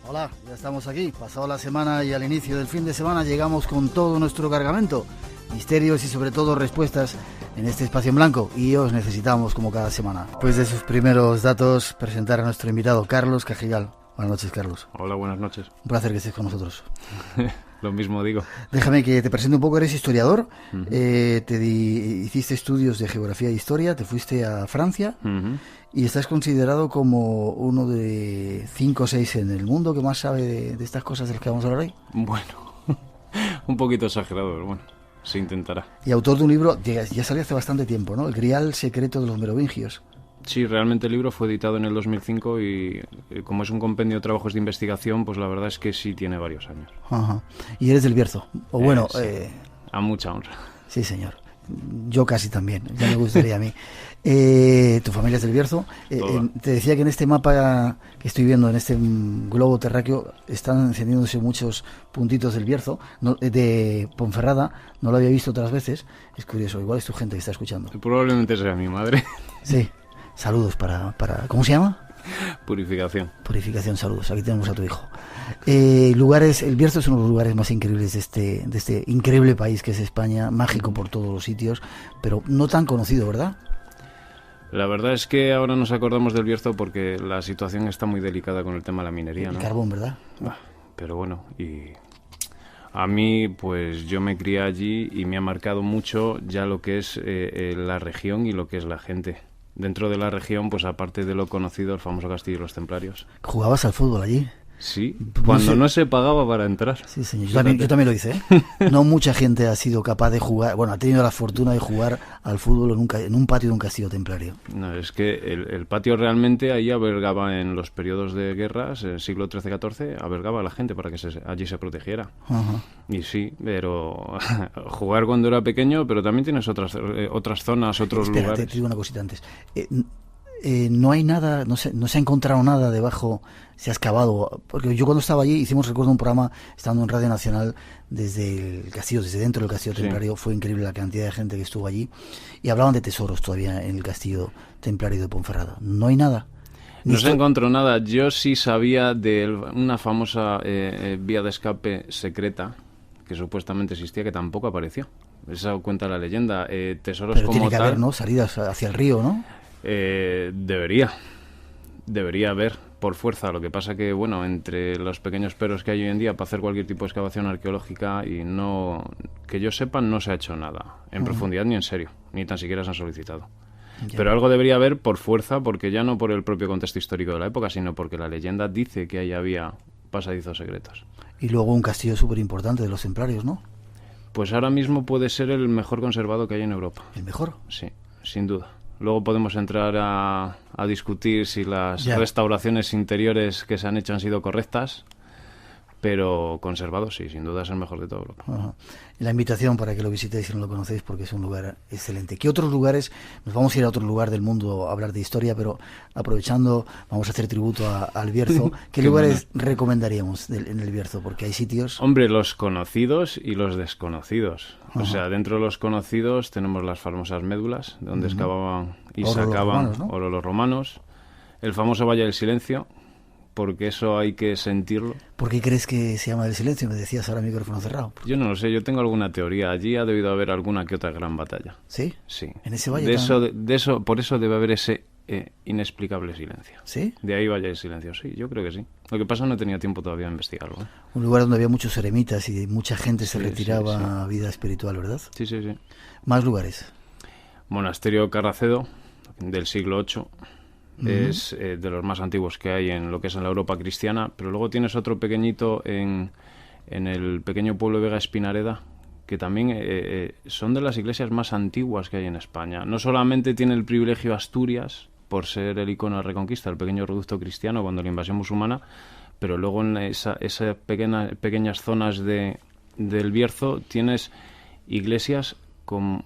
Hola, ya estamos aquí. Pasado la semana y al inicio del fin de semana llegamos con todo nuestro cargamento. Misterios y sobre todo respuestas en este espacio en blanco. Y os necesitamos como cada semana. Pues de sus primeros datos, presentar a nuestro invitado Carlos Cajigal. Buenas noches, Carlos. Hola, buenas noches. Un placer que estés con nosotros. Lo mismo digo. Déjame que te presente un poco. Eres historiador. Hiciste estudios de geografía e historia. Te fuiste a Francia. Y estás considerado como uno de 5 o 6 en el mundo que más sabe de estas cosas de las que vamos a hablar hoy. Bueno, un poquito exagerado, pero bueno, se intentará. Y autor de un libro, ya salió hace bastante tiempo, ¿no? El Grial secreto de los merovingios. Sí, realmente el libro fue editado en el 2005 y como es un compendio de trabajos de investigación, pues la verdad es que sí tiene varios años. Ajá. Y eres del Bierzo, o bueno... Sí. A mucha honra. Sí, señor. Yo casi también, ya me gustaría a mí. Tu familia es del Bierzo. Te decía que en este mapa que estoy viendo, en este globo terráqueo, están encendiéndose muchos puntitos del Bierzo, de Ponferrada. No lo había visto otras veces. Es curioso, igual es tu gente que está escuchando. Probablemente sea mi madre. Sí, saludos para ¿cómo se llama? Purificación. Purificación, saludos. Aquí tenemos a tu hijo. Lugares, el Bierzo es uno de los lugares más increíbles de este increíble país que es España, mágico por todos los sitios, pero no tan conocido, ¿verdad? La verdad es que ahora nos acordamos del Bierzo porque la situación está muy delicada con el tema de la minería, ¿no? El carbón, ¿verdad? Pero bueno, y a mí, pues yo me crié allí y me ha marcado mucho ya lo que es la región y lo que es la gente. Dentro de la región, pues aparte de lo conocido, el famoso Castillo de los Templarios. ¿Jugabas al fútbol allí? Sí, cuando no se pagaba para entrar. Sí, señor. Yo también lo hice, ¿eh? No mucha gente ha sido capaz de jugar, bueno, ha tenido la fortuna de jugar al fútbol en un patio de un castillo templario. No, es que el patio realmente ahí albergaba en los periodos de guerras, en el siglo XIII-XIV, albergaba a la gente para que allí se protegiera. Ajá. Y sí, pero jugar cuando era pequeño, pero también tienes otras zonas, otros lugares. lugares. Te digo una cosita antes. No hay nada, no se ha encontrado nada debajo, se ha excavado, porque yo cuando estaba allí recuerdo un programa estando en Radio Nacional desde el castillo, desde dentro del castillo templario. Fue increíble la cantidad de gente que estuvo allí y hablaban de tesoros todavía en el castillo templario de Ponferrada. No hay nada. No se encontró nada. Yo sí sabía de una famosa vía de escape secreta que supuestamente existía, que tampoco apareció. Eso cuenta la leyenda. Tesoros pero como tiene que tal, haber, ¿no? Salidas hacia el río, ¿no? Debería haber por fuerza. Lo que pasa que, bueno, entre los pequeños peros que hay hoy en día para hacer cualquier tipo de excavación arqueológica y no, que yo sepa, no se ha hecho nada en profundidad ni en serio, ni tan siquiera se han solicitado. Ya. Pero algo debería haber por fuerza, porque ya no por el propio contexto histórico de la época, sino porque la leyenda dice que ahí había pasadizos secretos. Y luego un castillo súper importante de los templarios, ¿no? Pues ahora mismo puede ser el mejor conservado que hay en Europa. ¿El mejor? Sí, sin duda. Luego podemos entrar a discutir si las restauraciones interiores que se han hecho han sido correctas, pero conservado sí, sin duda es el mejor de toda Europa. Ajá. La invitación para que lo visitéis si no lo conocéis, porque es un lugar excelente. ¿Qué otros lugares? Nos vamos a ir a otro lugar del mundo a hablar de historia, pero aprovechando, vamos a hacer tributo al Bierzo. ¿Qué lugares recomendaríamos en el Bierzo? Porque hay sitios... Hombre, los conocidos y los desconocidos. Ajá. O sea, dentro de los conocidos tenemos las famosas médulas, donde excavaban y sacaban oro los romanos. El famoso Valle del Silencio, porque eso hay que sentirlo. ¿Por qué crees que se llama del silencio? Me decías ahora micrófono cerrado. Yo no lo sé, yo tengo alguna teoría. Allí ha debido haber alguna que otra gran batalla. ¿Sí? Sí. ¿En ese valle? De eso, por eso debe haber ese inexplicable silencio. ¿Sí? De ahí Valle del Silencio, sí, yo creo que sí. Lo que pasa no he tenido tiempo todavía de investigarlo. Un lugar donde había muchos eremitas y mucha gente se retiraba a vida espiritual, ¿verdad? Sí, sí, sí. ¿Más lugares? Monasterio Carracedo, del siglo VIII. Es de los más antiguos que hay en lo que es en la Europa cristiana, pero luego tienes otro pequeñito en el pequeño pueblo de Vega Espinareda, que también son de las iglesias más antiguas que hay en España. No solamente tiene el privilegio Asturias, por ser el icono de la Reconquista, el pequeño reducto cristiano cuando la invasión musulmana, pero luego en esas pequeñas zonas del Bierzo tienes iglesias con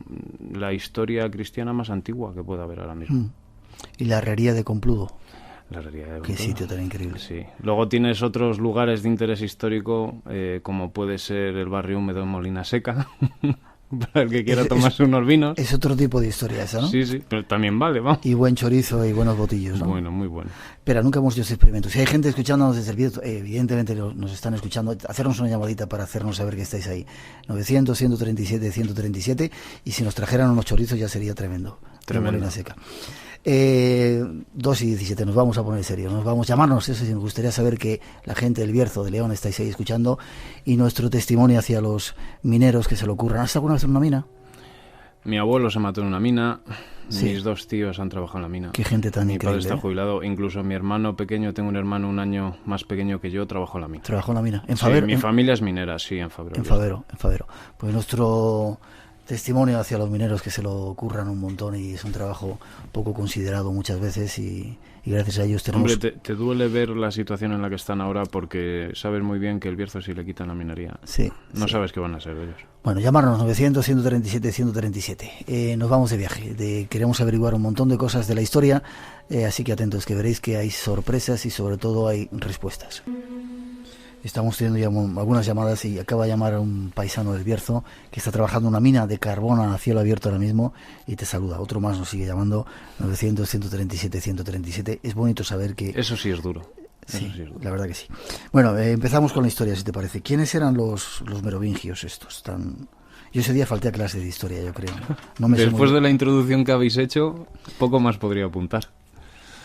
la historia cristiana más antigua que puede haber ahora mismo. Y la herrería de Compludo. La herrería de Compludo. Qué sitio tan increíble. Sí. Luego tienes otros lugares de interés histórico, como puede ser el barrio húmedo de Molina Seca. para el que quiera tomarse unos vinos. Es otro tipo de historia esa, ¿no? Sí, sí, pero también vale, vamos. Y buen chorizo y buenos botillos, ¿no? Bueno, muy bueno. Pero nunca hemos hecho ese experimento. Si hay gente escuchándonos desde el vídeo, evidentemente nos están escuchando, hacernos una llamadita para hacernos saber que estáis ahí. 900-137-137, y si nos trajeran unos chorizos ya sería tremendo. Tremendo. Seca. 2:17, nos vamos a poner serio, nos vamos a llamarnos, eso sí, me gustaría saber que la gente del Bierzo, de León, estáis ahí escuchando, y nuestro testimonio hacia los mineros que se lo ocurran. ¿Has alguna vez en una mina? Mi abuelo se mató en una mina, Sí. mis 2 tíos han trabajado en la mina. Qué gente tan Mi padre increíble, está jubilado, incluso mi hermano pequeño, tengo un hermano un año más pequeño que yo, trabajó en la mina. Trabajó en la mina. En Sí, Favero. mi familia es minera, sí, en Favero. En Favero. Pues nuestro testimonio hacia los mineros que se lo ocurran un montón, y es un trabajo poco considerado muchas veces, y gracias a ellos tenemos... Hombre, te duele ver la situación en la que están ahora, porque sabes muy bien que el Bierzo, si le quitan la minería, Sí, no sí. sabes qué van a ser ellos. Bueno, llamarnos 900-137-137. Nos vamos de viaje. Queremos averiguar un montón de cosas de la historia, así que atentos, que veréis que hay sorpresas y sobre todo hay respuestas. Estamos teniendo ya algunas llamadas, y acaba de llamar a un paisano del Bierzo que está trabajando en una mina de carbón a cielo abierto ahora mismo, y te saluda. Otro más nos sigue llamando, 900-137-137. Es bonito saber que... Eso sí es duro. Sí, Eso sí es duro. la verdad que sí. Bueno, empezamos con la historia, si te parece. ¿Quiénes eran los merovingios estos? Yo ese día falté a clase de historia, yo creo. No me sé Después muy de la introducción que habéis hecho, poco más podría apuntar.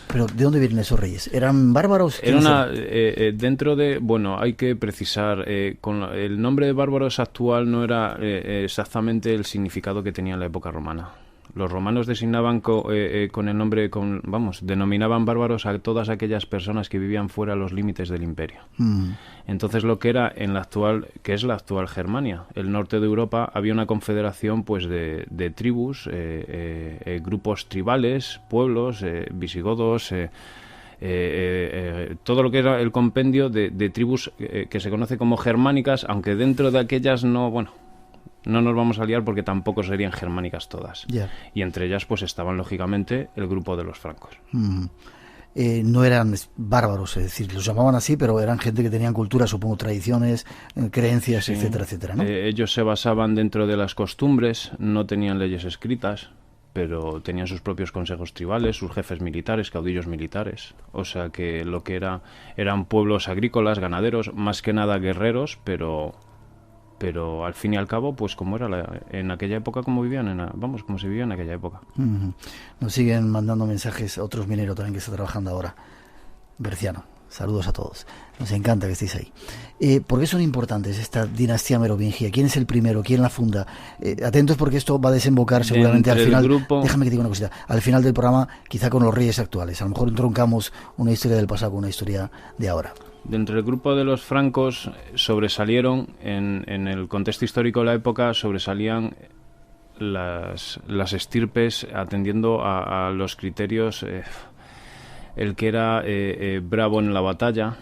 Pero ¿de dónde vienen esos reyes? ¿Eran bárbaros? Era una dentro de, bueno, hay que precisar, el nombre de bárbaros actual no era exactamente el significado que tenía en la época romana. Los romanos designaban con el nombre, denominaban bárbaros a todas aquellas personas que vivían fuera de los límites del imperio. Entonces, lo que era en la actual, que es la actual Germania, el norte de Europa, había una confederación pues de tribus, grupos tribales, pueblos, visigodos, todo lo que era el compendio de tribus que se conoce como germánicas, aunque dentro de aquellas no nos vamos a liar porque tampoco serían germánicas todas. Yeah. Y entre ellas pues estaban lógicamente el grupo de los francos. No eran bárbaros, es decir, los llamaban así, pero eran gente que tenían cultura, supongo, tradiciones, creencias, Sí. etcétera, etcétera, ¿no? Ellos se basaban dentro de las costumbres, no tenían leyes escritas, pero tenían sus propios consejos tribales, sus jefes militares, caudillos militares. O sea que lo que eran pueblos agrícolas, ganaderos, más que nada guerreros, pero al fin y al cabo, pues como era en aquella época, como vivían, como se vivía en aquella época. Nos siguen mandando mensajes otros mineros también que está trabajando ahora. Berciano, saludos a todos. Nos encanta que estéis ahí. ¿Por qué son importantes esta dinastía merovingia? ¿Quién es el primero? ¿Quién la funda? Atentos, porque esto va a desembocar seguramente al final. Déjame que diga una cosita. Al final del programa, quizá con los reyes actuales. A lo mejor entroncamos una historia del pasado con una historia de ahora. Dentro del grupo de los francos sobresalieron, en el contexto histórico de la época, sobresalían las estirpes atendiendo a los criterios. El que era bravo en la batalla,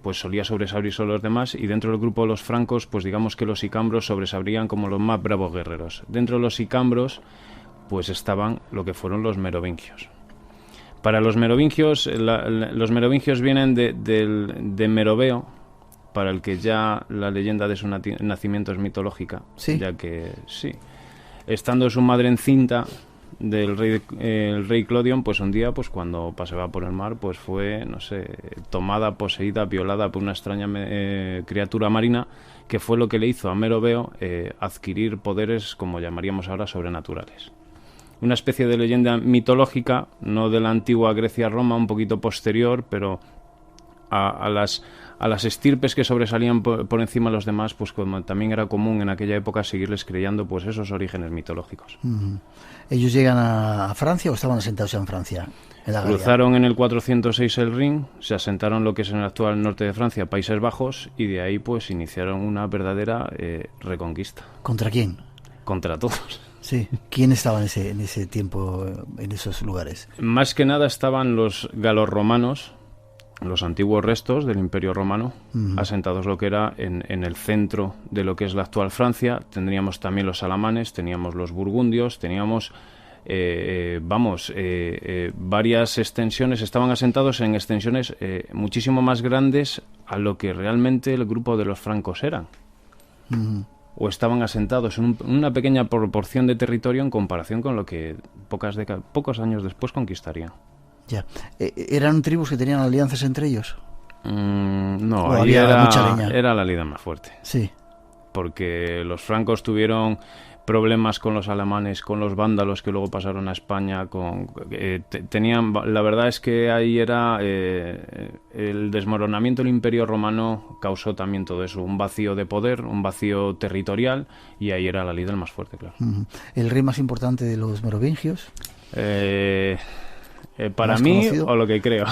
pues solía sobresalir sobre los demás, y dentro del grupo de los francos, pues digamos que los sicambros sobresalían como los más bravos guerreros. Dentro de los sicambros, pues estaban lo que fueron los merovingios. Para los merovingios, los merovingios vienen de Meroveo, para el que ya la leyenda de su nacimiento es mitológica. ¿Sí? Ya que, sí, estando su madre encinta del rey Clodion, pues un día, pues cuando paseaba por el mar, pues fue, no sé, tomada, poseída, violada por una extraña criatura marina, que fue lo que le hizo a Meroveo adquirir poderes, como llamaríamos ahora, sobrenaturales. Una especie de leyenda mitológica, no de la antigua Grecia-Roma, un poquito posterior, pero a las estirpes que sobresalían por encima de los demás, pues como también era común en aquella época seguirles creyendo pues esos orígenes mitológicos. ¿Ellos llegan a Francia o estaban asentados ya en Francia? Cruzaron en el 406 el Rin, se asentaron lo que es en el actual norte de Francia, Países Bajos, y de ahí pues iniciaron una verdadera reconquista. ¿Contra quién? Contra todos. Sí. ¿Quién estaba en ese tiempo en esos lugares? Más que nada estaban los galorromanos, los antiguos restos del Imperio Romano, asentados lo que era en el centro de lo que es la actual Francia. Tendríamos también los alamanes, teníamos los burgundios, teníamos varias extensiones. Estaban asentados en extensiones muchísimo más grandes a lo que realmente el grupo de los francos eran. o estaban asentados en una pequeña proporción de territorio en comparación con lo que pocos años después conquistarían. Ya. ¿Eran tribus que tenían alianzas entre ellos? No, ahí había mucha leña. Era la lida más fuerte. Sí. Porque los francos tuvieron problemas con los alemanes, con los vándalos que luego pasaron a España. Tenían, la verdad es que ahí era el desmoronamiento del Imperio Romano causó también todo eso, un vacío de poder, un vacío territorial, y ahí era la lida el más fuerte, claro. ¿El rey más importante de los merovingios? Para mí, conocido, o lo que creo.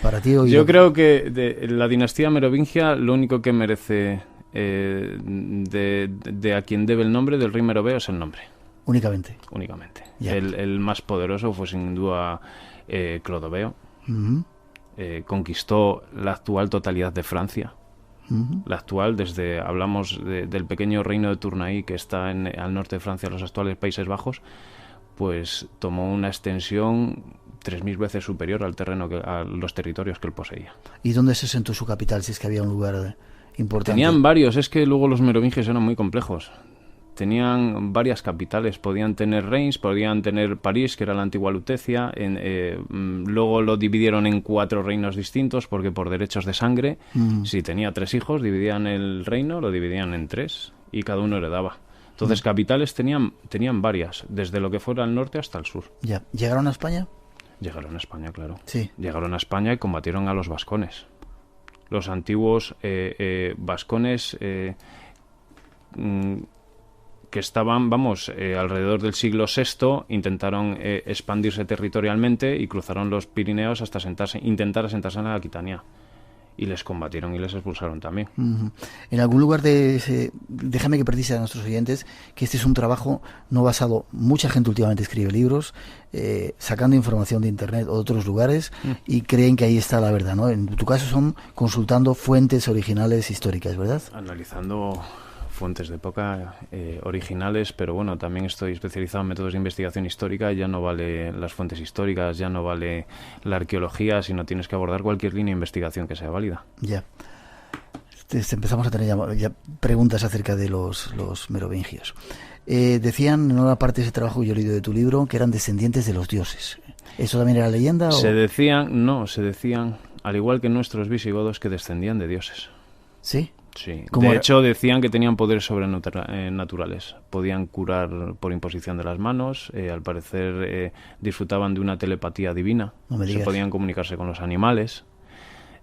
Para ti, yo creo que de la dinastía merovingia lo único que merece de a quien debe el nombre del rey meroveo es el nombre. Únicamente. El más poderoso fue sin duda Clodoveo. Conquistó la actual totalidad de Francia. La actual, hablamos del pequeño reino de Tournai que está al norte de Francia, los actuales Países Bajos, pues tomó una extensión 3.000 veces superior al terreno a los territorios que él poseía. ¿Y dónde se sentó su capital, si es que había un lugar importante? Tenían varios, es que luego los merovingios eran muy complejos. Tenían varias capitales, podían tener Reims, podían tener París, que era la antigua Lutecia, luego lo dividieron en 4 reinos distintos, porque por derechos de sangre, si tenía 3 hijos, dividían el reino, lo dividían en 3, y cada uno heredaba. Entonces, capitales tenían varias, desde lo que fuera al norte hasta el sur. Ya. ¿Llegaron a España? Llegaron a España, claro. Sí. Llegaron a España y combatieron a los vascones. Los antiguos vascones que estaban, alrededor del siglo VI, intentaron expandirse territorialmente y cruzaron los Pirineos hasta intentar asentarse en la Aquitania. Y les combatieron y les expulsaron también. En algún lugar déjame que precise a nuestros oyentes que este es un trabajo no basado, mucha gente últimamente escribe libros sacando información de internet o de otros lugares y creen que ahí está la verdad, ¿no? En tu caso son consultando fuentes originales históricas, ¿verdad? Analizando fuentes de época originales, pero bueno, también estoy especializado en métodos de investigación histórica. Ya no vale las fuentes históricas, ya no vale la arqueología, sino tienes que abordar cualquier línea de investigación que sea válida. Ya. Empezamos a tener ya preguntas acerca de los merovingios. Decían en una parte de ese trabajo que yo he leído de tu libro que eran descendientes de los dioses. ¿Eso también era leyenda? Se decían, al igual que nuestros visigodos, que descendían de dioses. ¿Sí? Sí, de hecho decían que tenían poderes sobrenaturales, podían curar por imposición de las manos, al parecer disfrutaban de una telepatía divina, se podían comunicarse con los animales,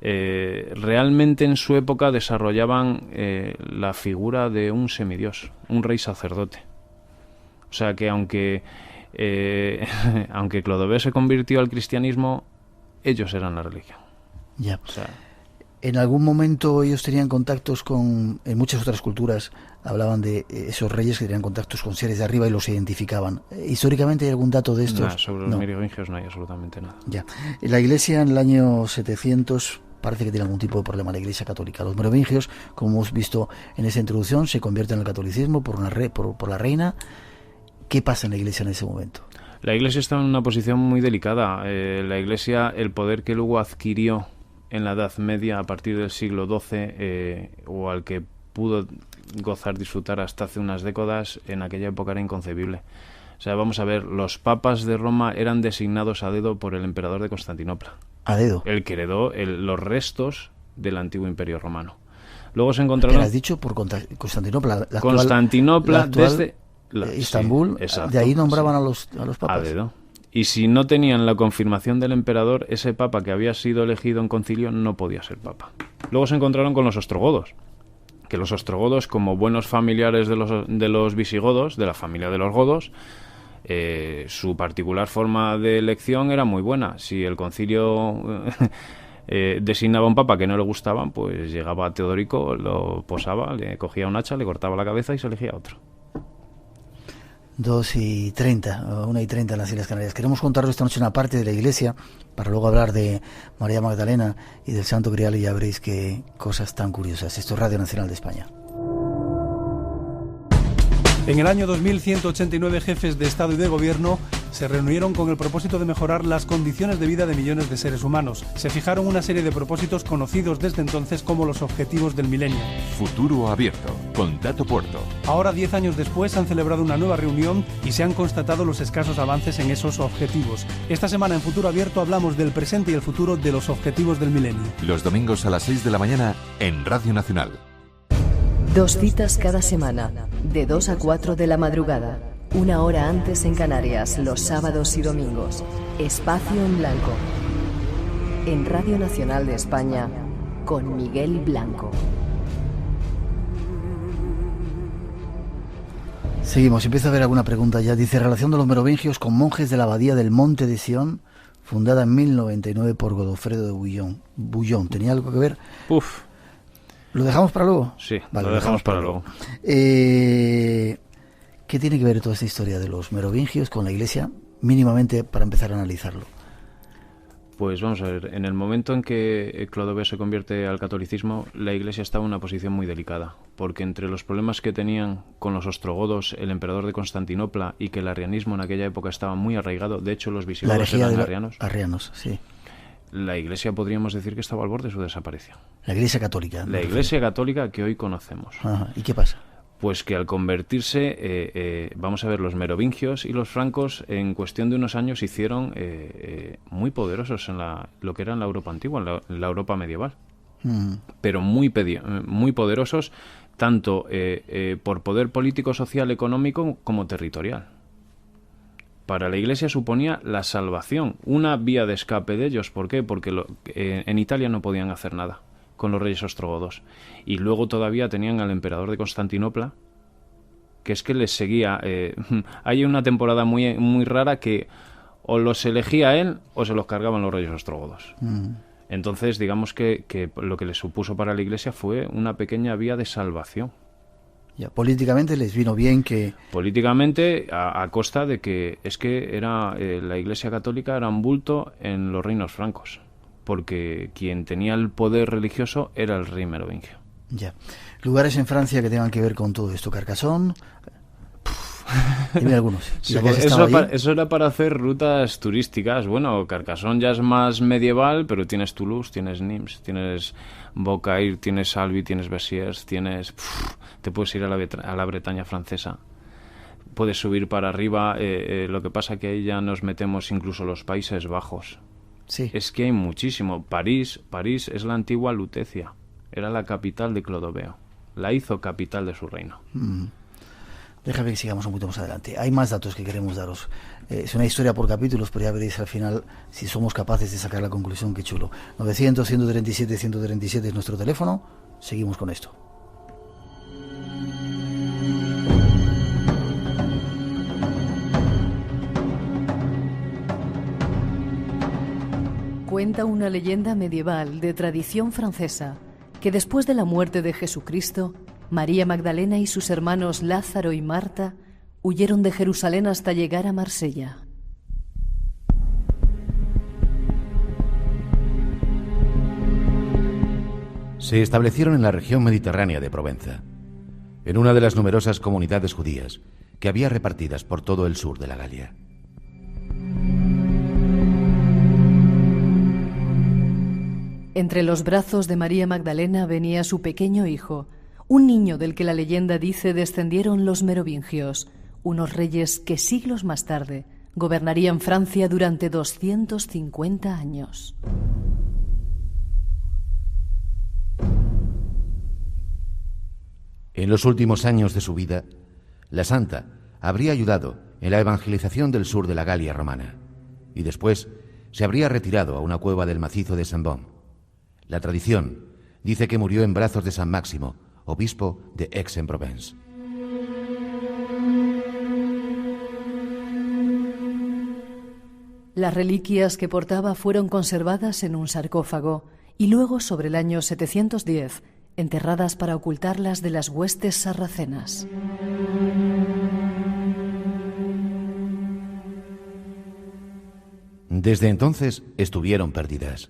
realmente en su época desarrollaban la figura de un semidios, un rey sacerdote, o sea que aunque Clodoveo se convirtió al cristianismo, ellos eran la religión. Ya. O sea, ¿en algún momento ellos tenían contactos en muchas otras culturas hablaban de esos reyes que tenían contactos con seres de arriba y los identificaban? ¿Históricamente hay algún dato de estos? No, sobre los merovingios no hay absolutamente nada. Ya. La Iglesia en el año 700 parece que tiene algún tipo de problema, la Iglesia católica. Los merovingios, como hemos visto en esa introducción, se convierten en el catolicismo por la reina. ¿Qué pasa en la Iglesia en ese momento? La Iglesia está en una posición muy delicada. La Iglesia, el poder que luego adquirió en la Edad Media a partir del siglo XII o al que pudo disfrutar hasta hace unas décadas, en aquella época era inconcebible. O sea, vamos a ver, los papas de Roma eran designados a dedo por el emperador de Constantinopla. ¿A dedo? El que heredó los restos del antiguo imperio romano. Luego se encontraron... ¿Pero has dicho por Constantinopla? Constantinopla, desde... Estambul, sí, de ahí nombraban a los papas. A dedo. Y si no tenían la confirmación del emperador, ese papa que había sido elegido en concilio no podía ser papa. Luego se encontraron con los ostrogodos, que los ostrogodos, como buenos familiares de los visigodos, de la familia de los godos, su particular forma de elección era muy buena. Si el concilio designaba un papa que no le gustaban, pues llegaba Teodorico, lo posaba, le cogía un hacha, le cortaba la cabeza y se elegía otro. 2:30, 1:30 en las Islas Canarias. Queremos contaros esta noche una parte de la Iglesia para luego hablar de María Magdalena y del Santo Grial, y ya veréis qué cosas tan curiosas. Esto es Radio Nacional de España. En el año 2189 jefes de Estado y de Gobierno se reunieron con el propósito de mejorar las condiciones de vida de millones de seres humanos. Se fijaron una serie de propósitos conocidos desde entonces como los Objetivos del Milenio. Futuro Abierto, con Tato Puerto. Ahora, 10 años después, han celebrado una nueva reunión y se han constatado los escasos avances en esos objetivos. Esta semana en Futuro Abierto hablamos del presente y el futuro de los Objetivos del Milenio. Los domingos a las 6 de la mañana en Radio Nacional. 2 citas cada semana, de 2 a 4 de la madrugada. 1 hora antes en Canarias, los sábados y domingos. Espacio en Blanco. En Radio Nacional de España, con Miguel Blanco. Seguimos, empieza a haber alguna pregunta ya. Dice, relación de los merovingios con monjes de la abadía del Monte de Sion, fundada en 1099 por Godofredo de Bouillon. ¿Tenía algo que ver? Uf. ¿Lo dejamos para luego? Sí, vale, lo dejamos para luego. ¿Qué tiene que ver toda esta historia de los merovingios con la Iglesia? Mínimamente para empezar a analizarlo. Pues vamos a ver, en el momento en que Clodoveo se convierte al catolicismo, la Iglesia estaba en una posición muy delicada, porque entre los problemas que tenían con los ostrogodos, el emperador de Constantinopla, y que el arrianismo en aquella época estaba muy arraigado, de hecho los visigodos eran arrianos. Arrianos, sí. La Iglesia podríamos decir que estaba al borde de su desaparición. La Iglesia católica. La Iglesia católica que hoy conocemos. Ajá. ¿Y qué pasa? Pues que al convertirse, vamos a ver, los merovingios y los francos en cuestión de unos años se hicieron muy poderosos en lo que era en la Europa antigua, en la Europa medieval. Pero muy poderosos, tanto por poder político, social, económico, como territorial. Para la Iglesia suponía la salvación, una vía de escape de ellos. ¿Por qué? Porque en Italia no podían hacer nada con los reyes ostrogodos. Y luego todavía tenían al emperador de Constantinopla, que es que les seguía. Hay una temporada muy, muy rara que o los elegía él o se los cargaban los reyes ostrogodos. Entonces, digamos que lo que les supuso para la Iglesia fue una pequeña vía de salvación. Ya, políticamente les vino bien que... Políticamente, a costa de que es que era la Iglesia Católica era un bulto en los reinos francos, porque quien tenía el poder religioso era el rey merovingio. Ya. Lugares en Francia que tengan que ver con todo esto. Carcassonne. Dime algunos. Sí, eso era para hacer rutas turísticas. Bueno, Carcassonne ya es más medieval, pero tienes Toulouse, tienes Nimes, tienes Beaucaire, tienes Albi, tienes Bessières, te puedes ir a la Bretaña francesa. Puedes subir para arriba. Lo que pasa que ahí ya nos metemos incluso los Países Bajos. Sí. Es que hay muchísimo. París es la antigua Lutecia. Era la capital de Clodoveo. La hizo capital de su reino. Déjame que sigamos un poquito más adelante. Hay más datos que queremos daros. Es una historia por capítulos, pero ya veréis al final si somos capaces de sacar la conclusión. Qué chulo. 900-137-137 es nuestro teléfono. Seguimos con esto. Cuenta una leyenda medieval de tradición francesa que después de la muerte de Jesucristo, María Magdalena y sus hermanos Lázaro y Marta huyeron de Jerusalén hasta llegar a Marsella. Se establecieron en la región mediterránea de Provenza, en una de las numerosas comunidades judías que había repartidas por todo el sur de la Galia. Entre los brazos de María Magdalena venía su pequeño hijo, un niño del que la leyenda dice descendieron los merovingios, unos reyes que siglos más tarde gobernarían Francia durante 250 años. En los últimos años de su vida, la santa habría ayudado en la evangelización del sur de la Galia romana y después se habría retirado a una cueva del macizo de Saint-Bon. La tradición dice que murió en brazos de San Máximo, obispo de Aix-en-Provence. Las reliquias que portaba fueron conservadas en un sarcófago y luego, sobre el año 710, enterradas para ocultarlas de las huestes sarracenas. Desde entonces estuvieron perdidas,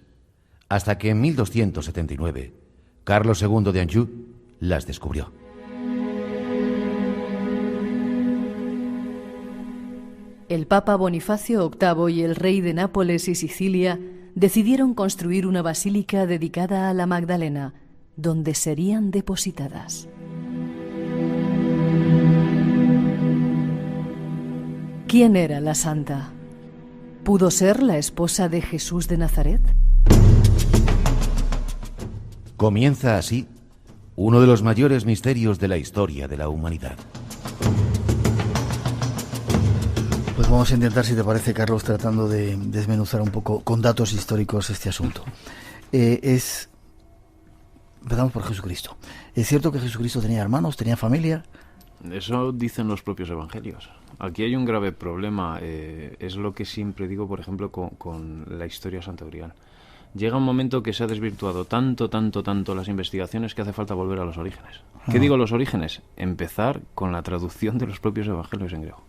hasta que en 1279 Carlos II de Anjou las descubrió. El Papa Bonifacio VIII y el rey de Nápoles y Sicilia decidieron construir una basílica dedicada a la Magdalena, donde serían depositadas. ¿Quién era la santa? ¿Pudo ser la esposa de Jesús de Nazaret? Comienza así uno de los mayores misterios de la historia de la humanidad. Pues vamos a intentar, si te parece, Carlos, tratando de desmenuzar un poco con datos históricos este asunto. Empezamos por Jesucristo. ¿Es cierto que Jesucristo tenía hermanos, tenía familia? Eso dicen los propios evangelios. Aquí hay un grave problema, es lo que siempre digo, por ejemplo, con la historia santorial. Llega un momento que se ha desvirtuado tanto las investigaciones que hace falta volver a los orígenes. ¿Qué digo los orígenes? Empezar con la traducción de los propios evangelios en griego.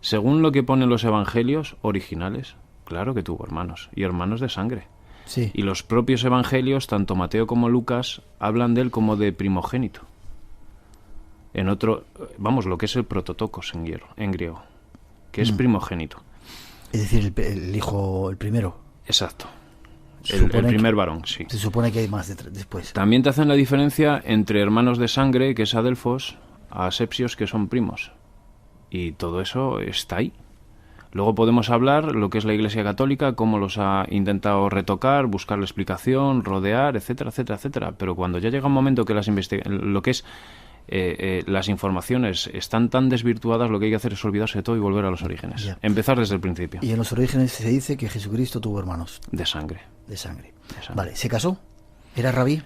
Según lo que ponen los evangelios originales, claro que tuvo hermanos, y hermanos de sangre. Sí. Y los propios evangelios, tanto Mateo como Lucas, hablan de él como de primogénito. En otro, lo que es el prototokos en griego, que es primogénito. Es decir, el hijo, el primero. Exacto. El primer varón, sí. Se supone que hay más después. También te hacen la diferencia entre hermanos de sangre, que es Adelfos, a Asepsios, que son primos. Y todo eso está ahí. Luego podemos hablar lo que es la Iglesia Católica, cómo los ha intentado retocar, buscar la explicación, rodear, etcétera, etcétera, etcétera. Pero cuando ya llega un momento que las informaciones están tan desvirtuadas, lo que hay que hacer es olvidarse de todo y volver a los orígenes. Ya. Empezar desde el principio. Y en los orígenes se dice que Jesucristo tuvo hermanos. De sangre. De sangre. De sangre. Vale, ¿se casó? ¿Era rabí?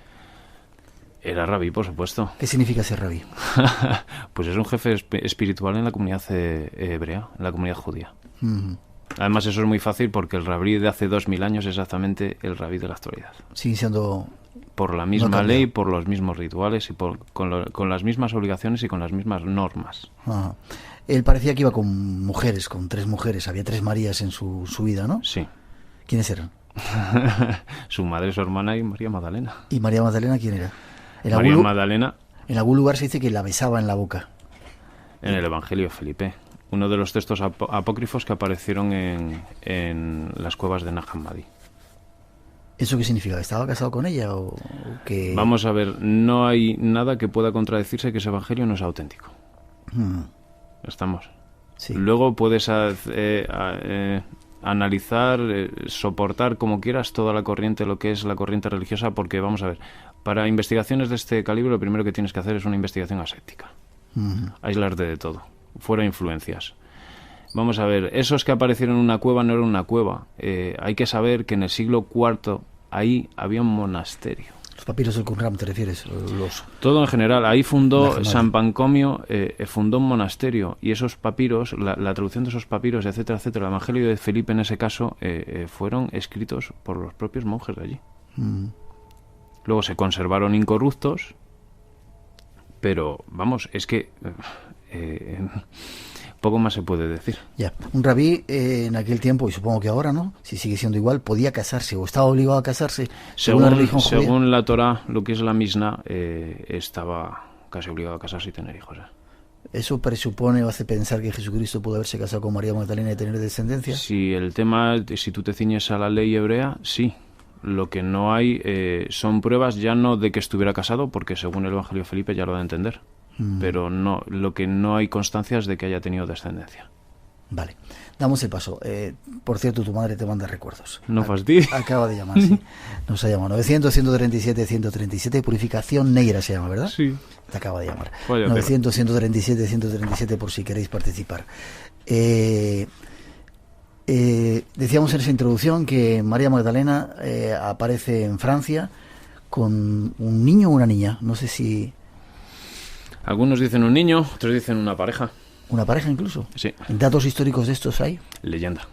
Era rabí, por supuesto. ¿Qué significa ser rabí? Pues es un jefe espiritual en la comunidad hebrea, en la comunidad judía. Además, eso es muy fácil porque el rabí de hace 2000 años es exactamente el rabí de la actualidad. Sigue siendo... Por la misma ley, por los mismos rituales y con las mismas obligaciones y con las mismas normas. Ajá. Él parecía que iba con mujeres, con 3 mujeres. Había 3 Marías en su vida, ¿no? Sí. ¿Quiénes eran? Su madre, su hermana y María Magdalena. ¿Y María Magdalena quién era? María Magdalena. En algún lugar se dice que la besaba en la boca. En el Evangelio de Felipe. Uno de los textos apócrifos que aparecieron en las cuevas de Nag Hammadi. ¿Eso qué significa? ¿Estaba casado con ella o que...? Vamos a ver, no hay nada que pueda contradecirse que ese evangelio no es auténtico. ¿Estamos? Sí. Luego puedes analizar, soportar como quieras toda la corriente, lo que es la corriente religiosa, porque vamos a ver, para investigaciones de este calibre lo primero que tienes que hacer es una investigación aséptica. Aislarte de todo, fuera influencias. Vamos a ver, esos que aparecieron en una cueva no eran una cueva. Hay que saber que en el siglo IV ahí había un monasterio. ¿Los papiros del Qumran te refieres? Todo en general. Ahí fundó San Pancomio, fundó un monasterio. Y esos papiros, la traducción de esos papiros, etcétera, etcétera, el Evangelio de Felipe en ese caso, fueron escritos por los propios monjes de allí. Luego se conservaron incorruptos, pero vamos, es que... poco más se puede decir. Ya. Un rabí en aquel tiempo, y supongo que ahora, ¿no? Si sigue siendo igual, podía casarse o estaba obligado a casarse según la religión judía. Según la Torá, lo que es la Mishnah, estaba casi obligado a casarse y tener hijos. ¿Eso presupone o hace pensar que Jesucristo pudo haberse casado con María Magdalena y tener descendencia? Si tú te ciñes a la ley hebrea, sí. Lo que no hay son pruebas ya no de que estuviera casado, porque según el Evangelio de Felipe ya lo da a entender. Pero no, lo que no hay constancia es de que haya tenido descendencia. Vale, damos el paso. Por cierto, tu madre te manda recuerdos. No fastidies. Acaba de llamar, sí. Nos ha llamado 900-137-137, Purificación Negra se llama, ¿verdad? Sí. Te acaba de llamar. 900-137-137 por si queréis participar. Decíamos en esa introducción que María Magdalena aparece en Francia con un niño o una niña. No sé si... Algunos dicen un niño, otros dicen una pareja. ¿Una pareja incluso? Sí. ¿Datos históricos de estos hay? Leyenda,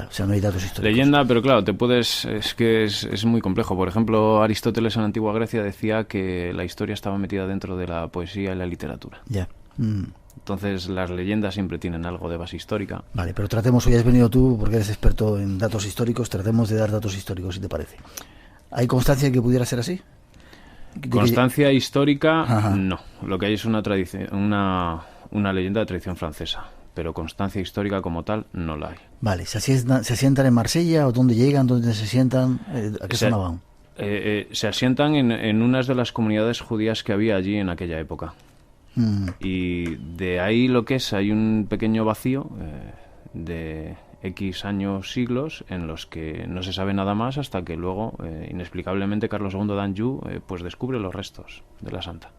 o sea, no hay datos históricos. Leyenda, pero claro, es muy complejo. Por ejemplo, Aristóteles en la antigua Grecia decía que la historia estaba metida dentro de la poesía y la literatura. Ya. Entonces, las leyendas siempre tienen algo de base histórica. Vale, pero tratemos, hoy has venido tú, porque eres experto en datos históricos, tratemos de dar datos históricos, si te parece. ¿Hay constancia de que pudiera ser así? Constancia histórica, no. Lo que hay es una tradición, una leyenda de tradición francesa. pero constancia histórica como tal no la hay. Vale, ¿se asientan en Marsella o dónde llegan, dónde se sientan? ¿A qué zona van? Se asientan en unas de las comunidades judías que había allí en aquella época. Y de ahí hay un pequeño vacío de X años, siglos, en los que no se sabe nada más hasta que luego, inexplicablemente, Carlos II d'Anjou pues descubre los restos de la santa.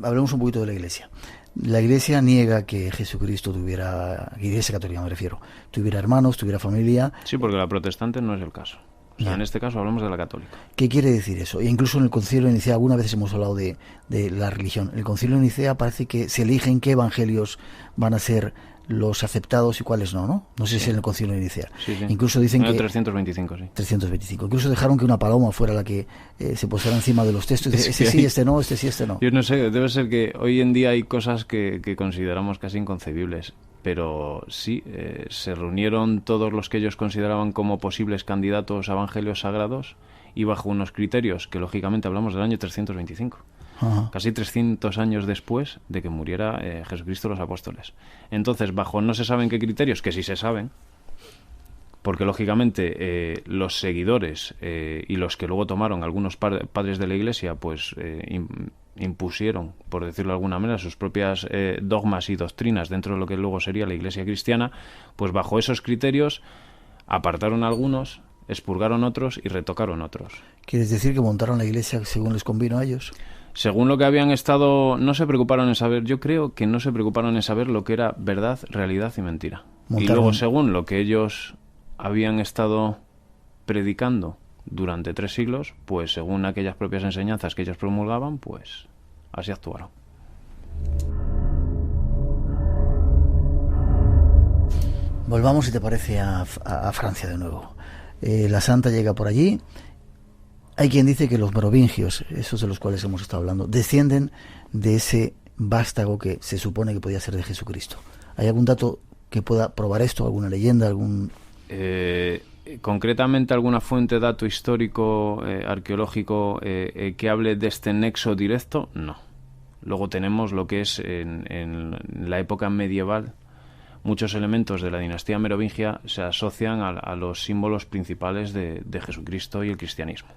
Hablemos un poquito de la Iglesia. La Iglesia niega que Jesucristo Iglesia católica me refiero, tuviera hermanos, tuviera familia. Sí, porque la protestante no es el caso. O sea, en este caso hablamos de la católica. ¿Qué quiere decir eso? E incluso en el Concilio de Nicea, algunas veces hemos hablado de la religión. En el Concilio de Nicea parece que se eligen qué evangelios van a ser los aceptados y cuáles no, ¿no? No sé si en el Concilio de Nicea. Sí. Incluso dicen que 325, sí. 325. Incluso dejaron que una paloma fuera la que se posara encima de los textos. Dice, este sí, este no, este sí, este no. Yo no sé, debe ser que hoy en día hay cosas que consideramos casi inconcebibles. Pero sí, se reunieron todos los que ellos consideraban como posibles candidatos a evangelios sagrados y bajo unos criterios que, lógicamente, hablamos del año 325. Ajá. Casi 300 años después de que muriera Jesucristo los apóstoles. Entonces, bajo no se saben qué criterios, que sí se saben, porque lógicamente los seguidores y los que luego tomaron algunos padres de la Iglesia, pues impusieron, por decirlo de alguna manera, sus propias dogmas y doctrinas dentro de lo que luego sería la Iglesia cristiana, pues bajo esos criterios apartaron algunos, expurgaron otros y retocaron otros. ¿Quieres decir que montaron la Iglesia según les convino a ellos? Según lo que habían estado, no se preocuparon en saber, yo creo que no se preocuparon en saber lo que era verdad, realidad y mentira. Y luego, según lo que ellos habían estado predicando durante 3 siglos, pues según aquellas propias enseñanzas que ellos promulgaban, pues así actuaron. Volvamos, si te parece, a Francia de nuevo. La santa llega por allí. Hay quien dice que los merovingios, esos de los cuales hemos estado hablando, descienden de ese vástago que se supone que podía ser de Jesucristo. ¿Hay algún dato que pueda probar esto? ¿Alguna leyenda? Concretamente, alguna fuente, dato histórico, arqueológico que hable de este nexo directo, no. Luego tenemos lo que es en la época medieval, muchos elementos de la dinastía merovingia se asocian a los símbolos principales de Jesucristo y el cristianismo.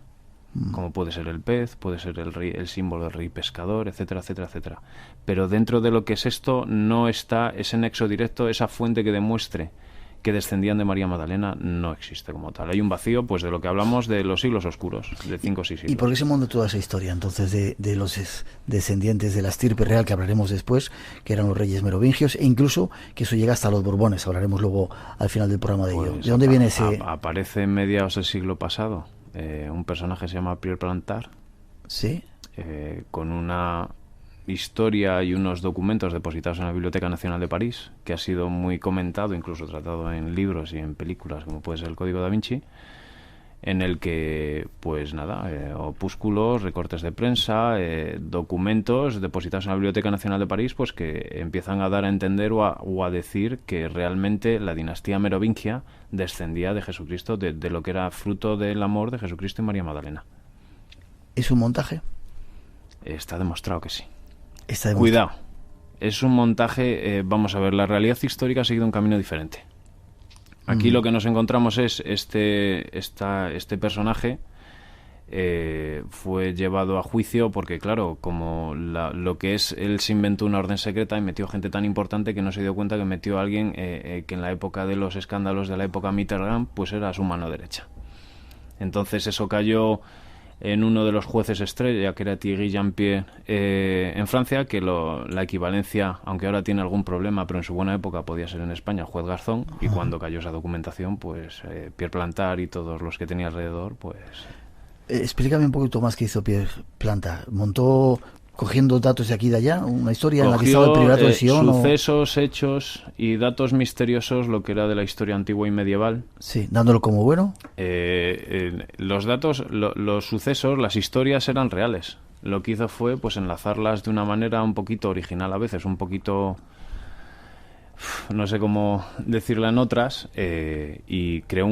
Como puede ser el pez, puede ser el símbolo del rey pescador, etcétera, etcétera, etcétera. Pero dentro de lo que es esto no está ese nexo directo, esa fuente que demuestre que descendían de María Magdalena, no existe como tal. Hay un vacío, pues, de lo que hablamos de los siglos oscuros, de 5 o 6 siglos. ¿Y por qué se monta toda esa historia, entonces, de los descendientes de la estirpe real, que hablaremos después, que eran los reyes merovingios, e incluso que eso llega hasta los Borbones? Hablaremos luego al final del programa de ello. ¿De dónde viene ese...? Aparece en mediados del siglo pasado un personaje que se llama Pierre Plantard, ¿sí? Con una historia y unos documentos depositados en la Biblioteca Nacional de París, que ha sido muy comentado, incluso tratado en libros y en películas, como puede ser el Código da Vinci, en el que, pues nada, opúsculos, recortes de prensa, documentos depositados en la Biblioteca Nacional de París, pues que empiezan a dar a entender o a decir que realmente la dinastía merovingia descendía de Jesucristo, de lo que era fruto del amor de Jesucristo y María Magdalena. ¿Es un montaje? Está demostrado que sí. Cuidado, es un montaje. Vamos a ver, la realidad histórica ha seguido un camino diferente. Aquí lo que nos encontramos es este personaje fue llevado a juicio porque, claro, como lo que es, él se inventó una orden secreta y metió gente tan importante que no se dio cuenta que metió a alguien que en la época de los escándalos de la época Mitterrand, pues era su mano derecha. Entonces eso cayó en uno de los jueces estrella, que era Thierry Jean-Pierre, en Francia, que la equivalencia, aunque ahora tiene algún problema, pero en su buena época podía ser en España, juez Garzón, y cuando cayó esa documentación, pues Pierre Plantard y todos los que tenía alrededor, pues... Explícame un poquito más qué hizo Pierre Plantard. ¿Montó cogiendo datos de aquí y de allá? ¿Una historia analizada del Priorato de Sion? Sucesos, hechos y datos misteriosos, lo que era de la historia antigua y medieval. Sí, dándolo como bueno. Los datos, los sucesos, las historias eran reales. Lo que hizo fue pues enlazarlas de una manera un poquito original a veces, un poquito... no sé cómo decirla en otras, y creó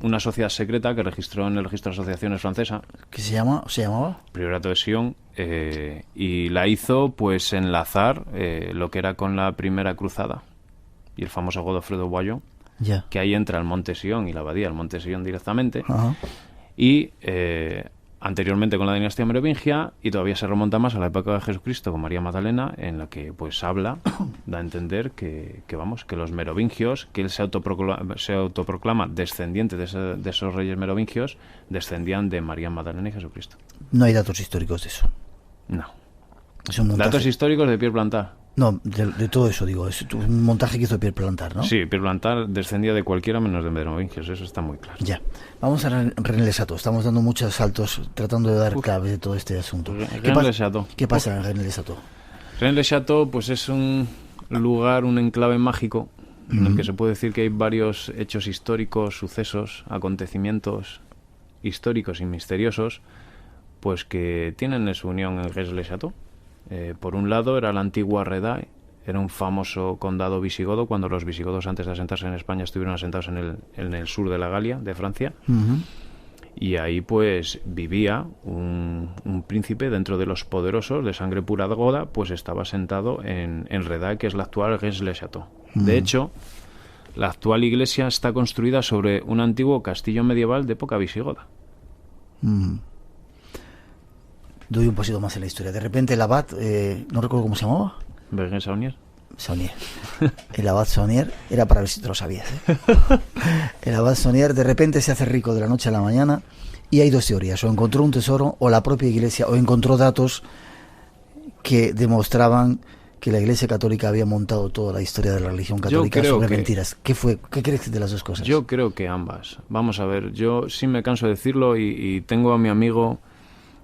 una sociedad secreta que registró en el registro de asociaciones francesa. ¿Qué se llamaba? Priorato de Sion, y la hizo pues enlazar lo que era con la primera cruzada y el famoso Godofredo Boillon, que ahí entra el Monte Sion y la abadía, el Monte Sion directamente. Ajá. Y anteriormente con la dinastía merovingia, y todavía se remonta más a la época de Jesucristo con María Magdalena, en la que pues da a entender que los merovingios, que él se autoproclama descendiente de esos reyes merovingios, descendían de María Magdalena y Jesucristo. No hay datos históricos de eso. No. Es un montaje. Datos históricos de Pierre Plantar. No, de todo eso digo, es un montaje que hizo Pierre Plantar, ¿no? Sí, Pierre Plantar descendía de cualquiera menos de merovingios, eso está muy claro. Ya. Vamos a René Leschateau. Estamos dando muchos saltos tratando de dar claves de todo este asunto. ¿Qué pasa en René Leschateau? René Leschateau pues es un lugar, un enclave mágico en el que se puede decir que hay varios hechos históricos, sucesos, acontecimientos históricos y misteriosos pues que tienen su unión en René Leschateau. Por un lado era la antigua Redae, era un famoso condado visigodo cuando los visigodos antes de asentarse en España estuvieron asentados en el sur de la Galia, de Francia. Y ahí pues vivía un príncipe dentro de los poderosos de sangre pura de goda, pues estaba sentado en Redae, que es la actual Rennes-le-Château. De hecho, la actual iglesia está construida sobre un antiguo castillo medieval de época visigoda. Doy un pasito más en la historia. De repente el abad, no recuerdo cómo se llamaba. Bergen Saunier. El abad Saunier, era para ver si te lo sabías, ¿eh? El abad Saunier de repente se hace rico de la noche a la mañana y hay dos teorías: o encontró un tesoro o la propia iglesia, o encontró datos que demostraban que la Iglesia Católica había montado toda la historia de la religión católica sobre mentiras. ¿Qué crees de las dos cosas? Yo creo que ambas. Vamos a ver, yo sí me canso de decirlo y tengo a mi amigo,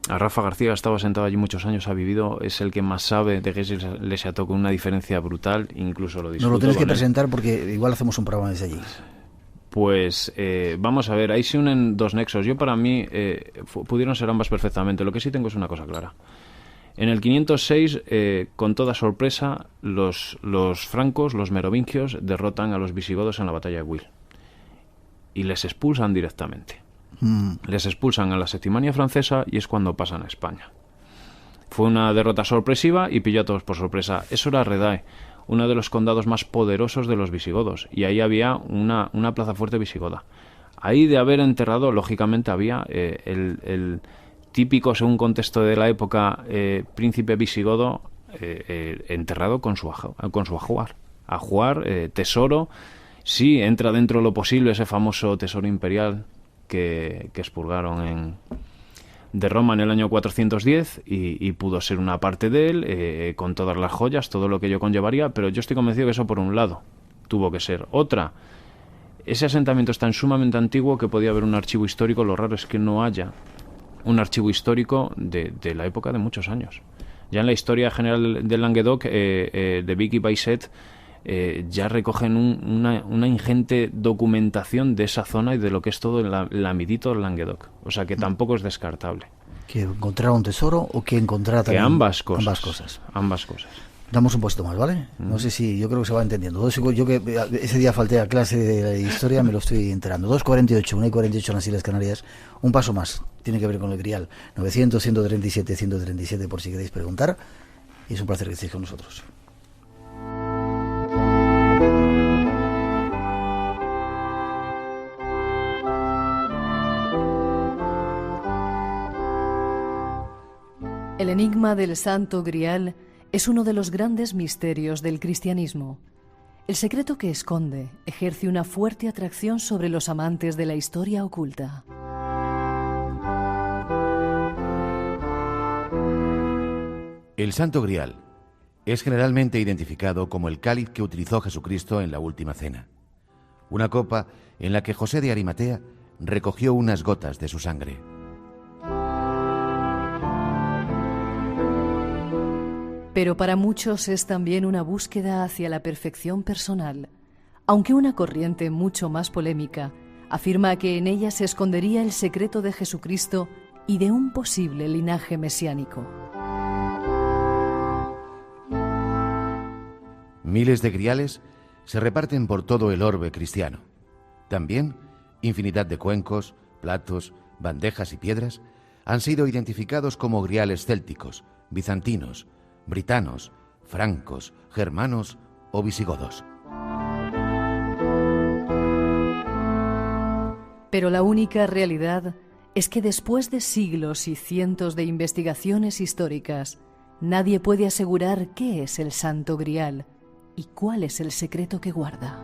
a Rafa García, estaba sentado allí muchos años, ha vivido, es el que más sabe de Rennes-le-Château con una diferencia brutal, incluso lo disfruto. Nos lo tienes que presentar porque igual hacemos un programa desde allí. Pues vamos a ver, ahí se unen dos nexos. Yo para mí pudieron ser ambas perfectamente. Lo que sí tengo es una cosa clara. En el 506, con toda sorpresa, los francos, los merovingios, derrotan a los visigodos en la batalla de Will y les expulsan directamente. Les expulsan a la Septimania francesa y es cuando pasan a España. Fue una derrota sorpresiva y pilló a todos por sorpresa. Eso era Redae, uno de los condados más poderosos de los visigodos, y ahí había una plaza fuerte visigoda. Ahí de haber enterrado, lógicamente había el típico, según contexto de la época, príncipe visigodo enterrado con su ajuar, tesoro. Sí, entra dentro de lo posible ese famoso tesoro imperial que expurgaron de Roma en el año 410 y pudo ser una parte de él, con todas las joyas, todo lo que ello conllevaría, pero yo estoy convencido que eso por un lado tuvo que ser. Otra, ese asentamiento es tan sumamente antiguo que podía haber un archivo histórico. Lo raro es que no haya un archivo histórico de la época de muchos años. Ya en la historia general del Languedoc, de Vic y Baiset, ya recogen una ingente documentación de esa zona y de lo que es todo el amidito del Languedoc. O sea que tampoco es descartable. ¿Que encontrar un tesoro o que encontrar también? Que ambas cosas. Damos un poquito más, ¿vale? No sé si, yo creo que se va entendiendo. Yo que ese día falté a clase de historia, me lo estoy enterando. 2:48, 1:48 en las Islas Canarias. Un paso más, tiene que ver con el grial. 900-137-137 por si queréis preguntar. Y es un placer que estéis con nosotros. El enigma del Santo Grial es uno de los grandes misterios del cristianismo. El secreto que esconde ejerce una fuerte atracción sobre los amantes de la historia oculta. El Santo Grial es generalmente identificado como el cáliz que utilizó Jesucristo en la Última Cena, una copa en la que José de Arimatea recogió unas gotas de su sangre. Pero para muchos es también una búsqueda hacia la perfección personal, aunque una corriente mucho más polémica afirma que en ella se escondería el secreto de Jesucristo y de un posible linaje mesiánico. Miles de griales se reparten por todo el orbe cristiano. También Infinidad de cuencos, platos, bandejas y piedras han sido identificados como griales célticos, bizantinos, britanos, francos, germanos o visigodos. Pero la única realidad es que después de siglos y cientos de investigaciones históricas, nadie puede asegurar qué es el Santo Grial y cuál es el secreto que guarda.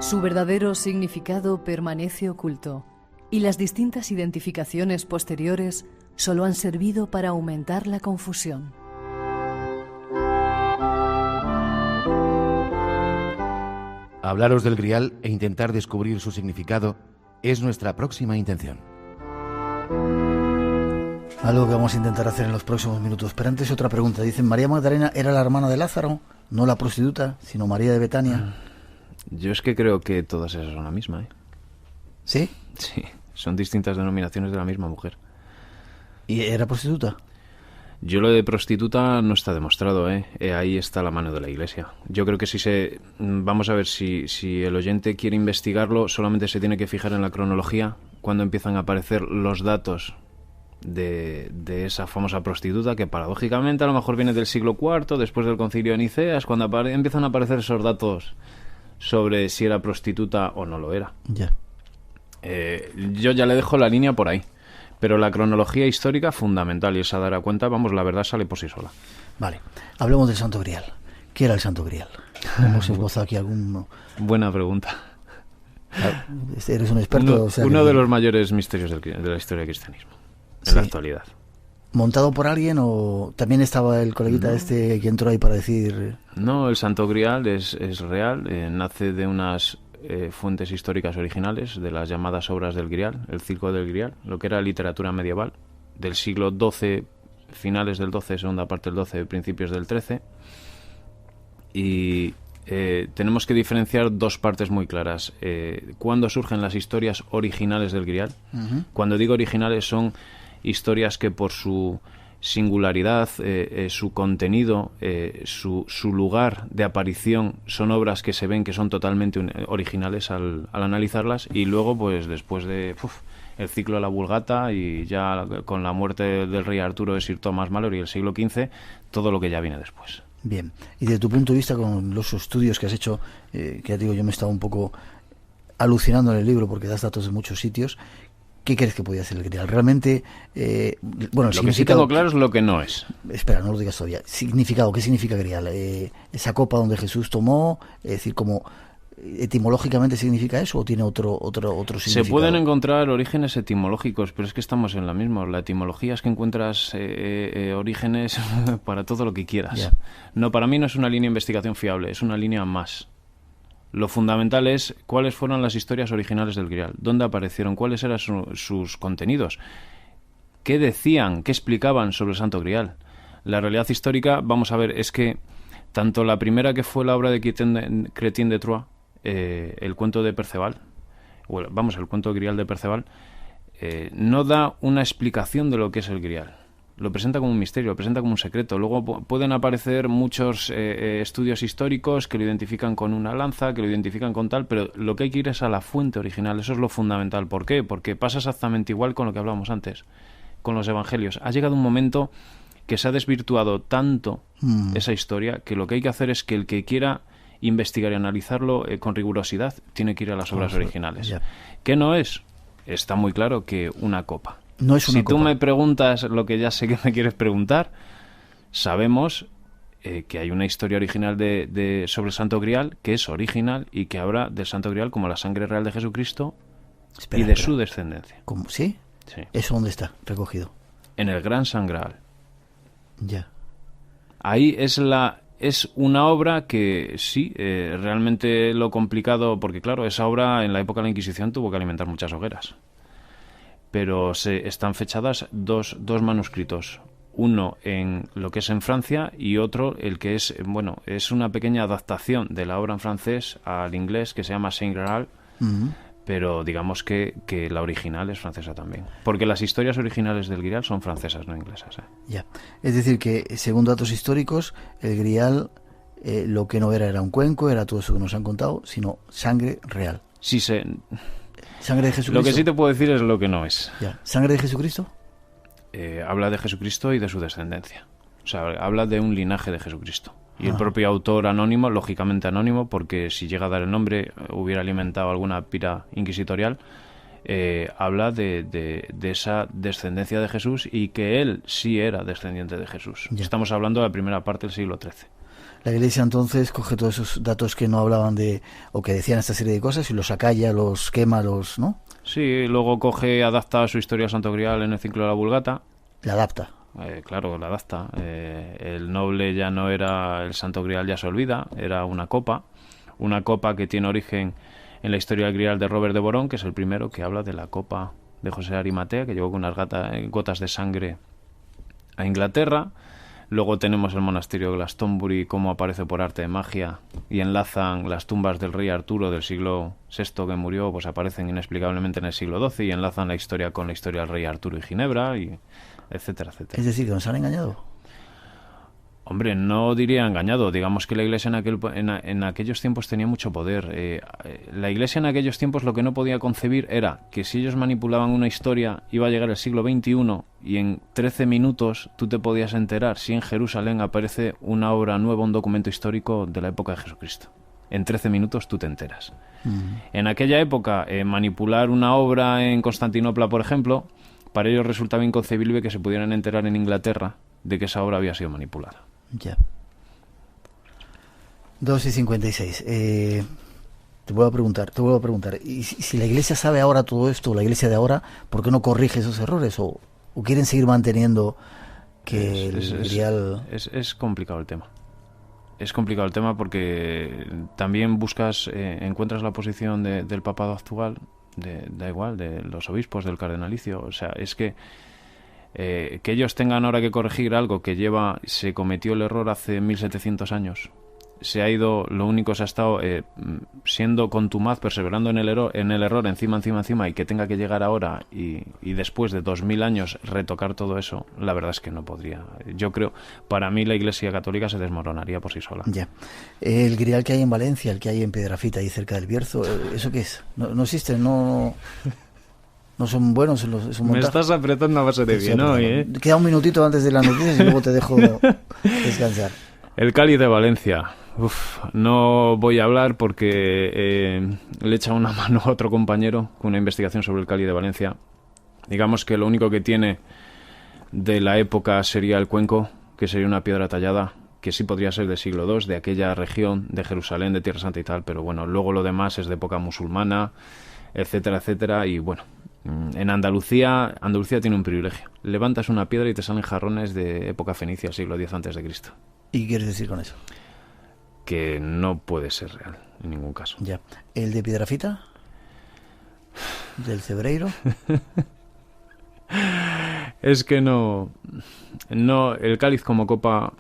Su verdadero significado permanece oculto y las distintas identificaciones posteriores solo han servido para aumentar la confusión. Hablaros del Grial e intentar descubrir su significado es nuestra próxima intención. Algo que vamos a intentar hacer en los próximos minutos. Pero antes otra pregunta. Dicen, ¿María Magdalena era la hermana de Lázaro? No la prostituta, sino María de Betania. Yo es que creo que todas esas son la misma, ¿eh? ¿Sí? Sí, son distintas denominaciones de la misma mujer. ¿Y era prostituta? Yo lo de prostituta no está demostrado, ¿eh? Ahí está la mano de la Iglesia. Yo creo que vamos a ver, si el oyente quiere investigarlo, solamente se tiene que fijar en la cronología, cuando empiezan a aparecer los datos de esa famosa prostituta, que paradójicamente a lo mejor viene del siglo IV, después del Concilio de Nicea, es cuando empiezan a aparecer esos datos sobre si era prostituta o no lo era. Ya. Yo ya le dejo la línea por ahí. Pero la cronología histórica fundamental, y esa dará cuenta, vamos, la verdad sale por sí sola. Vale, hablemos del Santo Grial. ¿Qué era el Santo Grial? ¿Hemos esbozado aquí alguno? Buena pregunta. Eres un experto. Uno de los mayores misterios de la historia del cristianismo, en la actualidad. ¿Montado por alguien o también estaba el coleguita que entró ahí para decir...? No, el Santo Grial es real, nace de unas... fuentes históricas originales de las llamadas obras del Grial, el Circo del Grial, lo que era literatura medieval del siglo XII, finales del XII, segunda parte del XII, principios del XIII, y tenemos que diferenciar dos partes muy claras. ¿Cuándo surgen las historias originales del Grial? Uh-huh. Cuando digo originales son historias que por su singularidad, su contenido, su lugar de aparición, son obras que se ven que son totalmente originales al analizarlas, y luego pues después de el ciclo de la Vulgata y ya con la muerte del rey Arturo de Sir Thomas Malory y el siglo XV, todo lo que ya viene después. Bien, y desde tu punto de vista, con los estudios que has hecho, que ya digo, yo me he estado un poco alucinando en el libro porque das datos de muchos sitios, ¿qué crees que podía ser el Grial? Realmente, bueno, lo que sí tengo claro es lo que no es. Espera, no lo digas todavía. Significado, ¿qué significa Grial? ¿Esa copa donde Jesús tomó? Es decir, ¿como etimológicamente significa eso o tiene otro significado? Se pueden encontrar orígenes etimológicos, pero es que estamos en la misma. La etimología es que encuentras orígenes para todo lo que quieras. Yeah. No, para mí no es una línea de investigación fiable, es una línea más. Lo fundamental es cuáles fueron las historias originales del Grial, dónde aparecieron, cuáles eran sus contenidos, qué decían, qué explicaban sobre el Santo Grial. La realidad histórica, vamos a ver, es que tanto la primera, que fue la obra de Chrétien de Troyes, el cuento de Perceval, el cuento Grial de Perceval, no da una explicación de lo que es el Grial. Lo presenta como un misterio, lo presenta como un secreto. Luego pueden aparecer muchos estudios históricos que lo identifican con una lanza, que lo identifican con tal, pero lo que hay que ir es a la fuente original. Eso es lo fundamental. ¿Por qué? Porque pasa exactamente igual con lo que hablábamos antes, con los evangelios. Ha llegado un momento que se ha desvirtuado tanto esa historia, que lo que hay que hacer es que el que quiera investigar y analizarlo con rigurosidad tiene que ir a las obras originales. Ya. ¿Qué no es? Está muy claro que una copa. No es una copa. Si tú me preguntas lo que ya sé que me quieres preguntar, sabemos que hay una historia original sobre el Santo Grial, que es original y que habla del Santo Grial como la sangre real de Jesucristo y de su descendencia. ¿Cómo? ¿Sí? Sí. ¿Eso dónde está recogido? En el Gran Sangral. Ya. Ahí es una obra que sí, realmente lo complicado, porque claro, esa obra en la época de la Inquisición tuvo que alimentar muchas hogueras. Pero están fechadas dos manuscritos, uno en lo que es en Francia y otro el que es una pequeña adaptación de la obra en francés al inglés, que se llama Saint Graal, pero digamos que la original es francesa también, porque las historias originales del Grial son francesas, no inglesas. Ya, es decir que según datos históricos el Grial lo que no era un cuenco, era todo eso que nos han contado, sino sangre real. Sí, ¿Sangre de Jesucristo? Lo que sí te puedo decir es lo que no es. Ya. ¿Sangre de Jesucristo? Habla de Jesucristo y de su descendencia. O sea, habla de un linaje de Jesucristo. Y el propio autor anónimo, lógicamente anónimo, porque si llega a dar el nombre hubiera alimentado alguna pira inquisitorial, habla de esa descendencia de Jesús y que él sí era descendiente de Jesús. Ya. Estamos hablando de la primera parte del siglo XIII. La Iglesia entonces coge todos esos datos que no hablaban de, o que decían esta serie de cosas, y los acalla, los quema, ¿no? Sí, luego adapta su historia al Santo Grial en el Ciclo de la Vulgata. La adapta. Claro, la adapta. El noble ya no era el Santo Grial, ya se olvida, era una copa que tiene origen en la historia del Grial de Robert de Borón, que es el primero que habla de la copa de José de Arimatea, que llegó con unas gotas de sangre a Inglaterra. Luego tenemos el monasterio de Glastonbury, cómo aparece por arte de magia y enlazan las tumbas del rey Arturo del siglo VI que murió, pues aparecen inexplicablemente en el siglo XII y enlazan la historia con la historia del rey Arturo y Ginebra, y etcétera, etcétera. Es decir, que nos han engañado. Hombre, no diría engañado. Digamos que la Iglesia en aquellos tiempos tenía mucho poder. La Iglesia en aquellos tiempos lo que no podía concebir era que si ellos manipulaban una historia, iba a llegar el siglo XXI y en 13 minutos tú te podías enterar si en Jerusalén aparece una obra nueva, un documento histórico de la época de Jesucristo. En 13 minutos tú te enteras. En aquella época, manipular una obra en Constantinopla, por ejemplo, para ellos resultaba inconcebible que se pudieran enterar en Inglaterra de que esa obra había sido manipulada. Ya. 2:56. Te vuelvo a preguntar. ¿Y si la Iglesia sabe ahora todo esto, la Iglesia de ahora, por qué no corrige esos errores? ¿O quieren seguir manteniendo que es complicado el tema? Es complicado el tema porque también encuentras la posición del papado actual, da igual, de los obispos, del cardenalicio. O sea, es que ellos tengan ahora que corregir algo que se cometió el error hace 1700 años. Lo único se ha estado siendo contumaz, perseverando en el error, encima, y que tenga que llegar ahora y después de 2000 años retocar todo eso, la verdad es que no podría. Yo creo, para mí la Iglesia Católica se desmoronaría por sí sola. Ya. El grial que hay en Valencia, el que hay en Piedrafita, ahí cerca del Bierzo, ¿eso qué es? No existe, no son buenos, es un montaje. Me estás apretando a base de bien hoy, ¿eh? Queda un minutito antes de las noticias y luego te dejo descansar. El cáliz de Valencia. No voy a hablar porque le he echado una mano a otro compañero con una investigación sobre el cáliz de Valencia. Digamos que lo único que tiene de la época sería el cuenco, que sería una piedra tallada, que sí podría ser del siglo II, de aquella región de Jerusalén, de Tierra Santa y tal, pero bueno, luego lo demás es de época musulmana, etcétera, etcétera, y bueno, en Andalucía tiene un privilegio. Levantas una piedra y te salen jarrones de época fenicia, siglo X a.C. ¿Y qué quieres decir con eso? Que no puede ser real, en ningún caso. Ya. ¿El de Piedrafita? ¿Del Cebreiro? Es que no, el cáliz como copa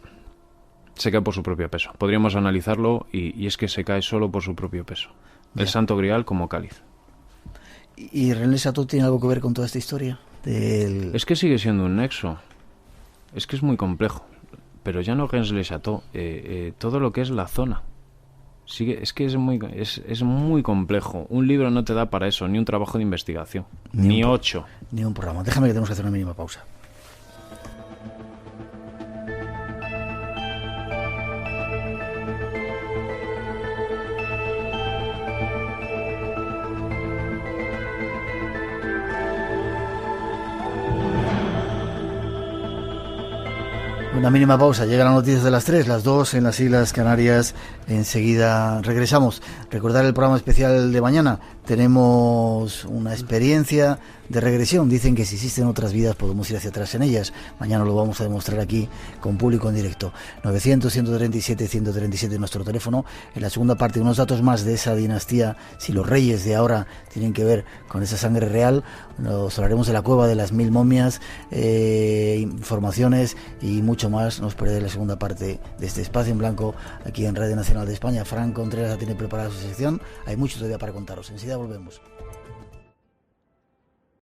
se cae por su propio peso. Podríamos analizarlo y es que se cae solo por su propio peso. Ya. El Santo Grial como cáliz. ¿Y René Chateau tiene algo que ver con toda esta historia? Es que sigue siendo un nexo. Es que es muy complejo. Pero ya no Rennes Chateau, todo lo que es la zona. Es que es muy complejo. Un libro no te da para eso, ni un trabajo de investigación. Ni 8. Ni un programa. Déjame que tenemos que hacer una mínima pausa. Una mínima pausa, llegan las noticias de las 3, las 2 en las Islas Canarias, enseguida regresamos. Recordar el programa especial de mañana, tenemos una experiencia de regresión, dicen que si existen otras vidas podemos ir hacia atrás en ellas, mañana lo vamos a demostrar aquí con público en directo. 900-137-137 nuestro teléfono, en la segunda parte unos datos más de esa dinastía, si los reyes de ahora tienen que ver con esa sangre real, nos hablaremos de la cueva de las 1000 momias, informaciones y mucho más. No os perdáis la segunda parte de este espacio en blanco aquí en Radio Nacional de España. Fran Contreras tiene preparada su sección, hay mucho todavía para contaros, enseguida volvemos.